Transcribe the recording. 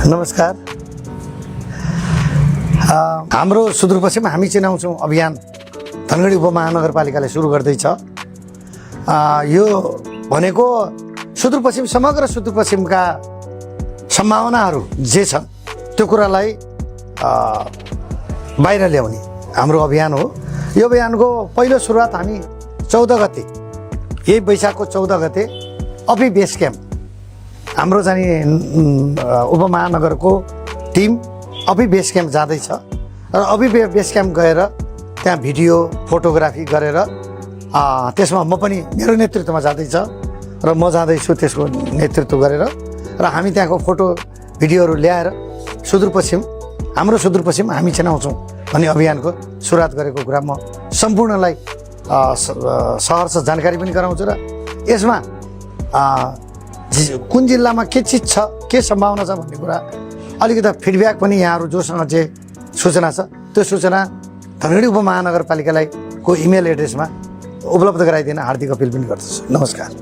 नमस्कार। हाम्रो सुदूरपश्चिम हामी चिनाउँछौँ अभियान धनगढी उपमहानगरपालिकाले सुरु गर्दैछ। यो भनेको सुदूरपश्चिम समग्र सुदूरपश्चिमका सम्भावनाहरू जे छन् त्यो कुरालाई बाहिर ल्याउने हाम्रो अभियान हो। यो अभियानको पहिलो सुरुवात हामी 14 गते, यही वैशाखको 14 गते अपी बेस क्याम्प, हाम्रो चाहिँ उपमहानगरको टिम अपी बेस क्याम्प जाँदैछ र अपी बेस क्याम्प गएर त्यहाँ भिडियो फोटोग्राफी गरेर त्यसमा म पनि मेरो नेतृत्वमा जाँदैछ र म जाँदैछु त्यसको नेतृत्व गरेर र हामी त्यहाँको फोटो भिडियोहरू ल्याएर हाम्रो सुदूरपश्चिम हामी चिनाउँछौँ भन्ने अभियानको सुरुवात गरेको कुरा म सम्पूर्णलाई सहर्ष जानकारी पनि गराउँछु र यसमा कुन जिल्लामा के चिज छ, के सम्भावना छ भन्ने कुरा अलिकति फिडब्याक पनि यहाँहरू जोसँग चाहिँ सूचना छ त्यो सूचना धनगढी उपमहानगरपालिकालाई को इमेल एड्रेसमा उपलब्ध गराइदिन हार्दिक अपिल पनि गर्दछु। नमस्कार।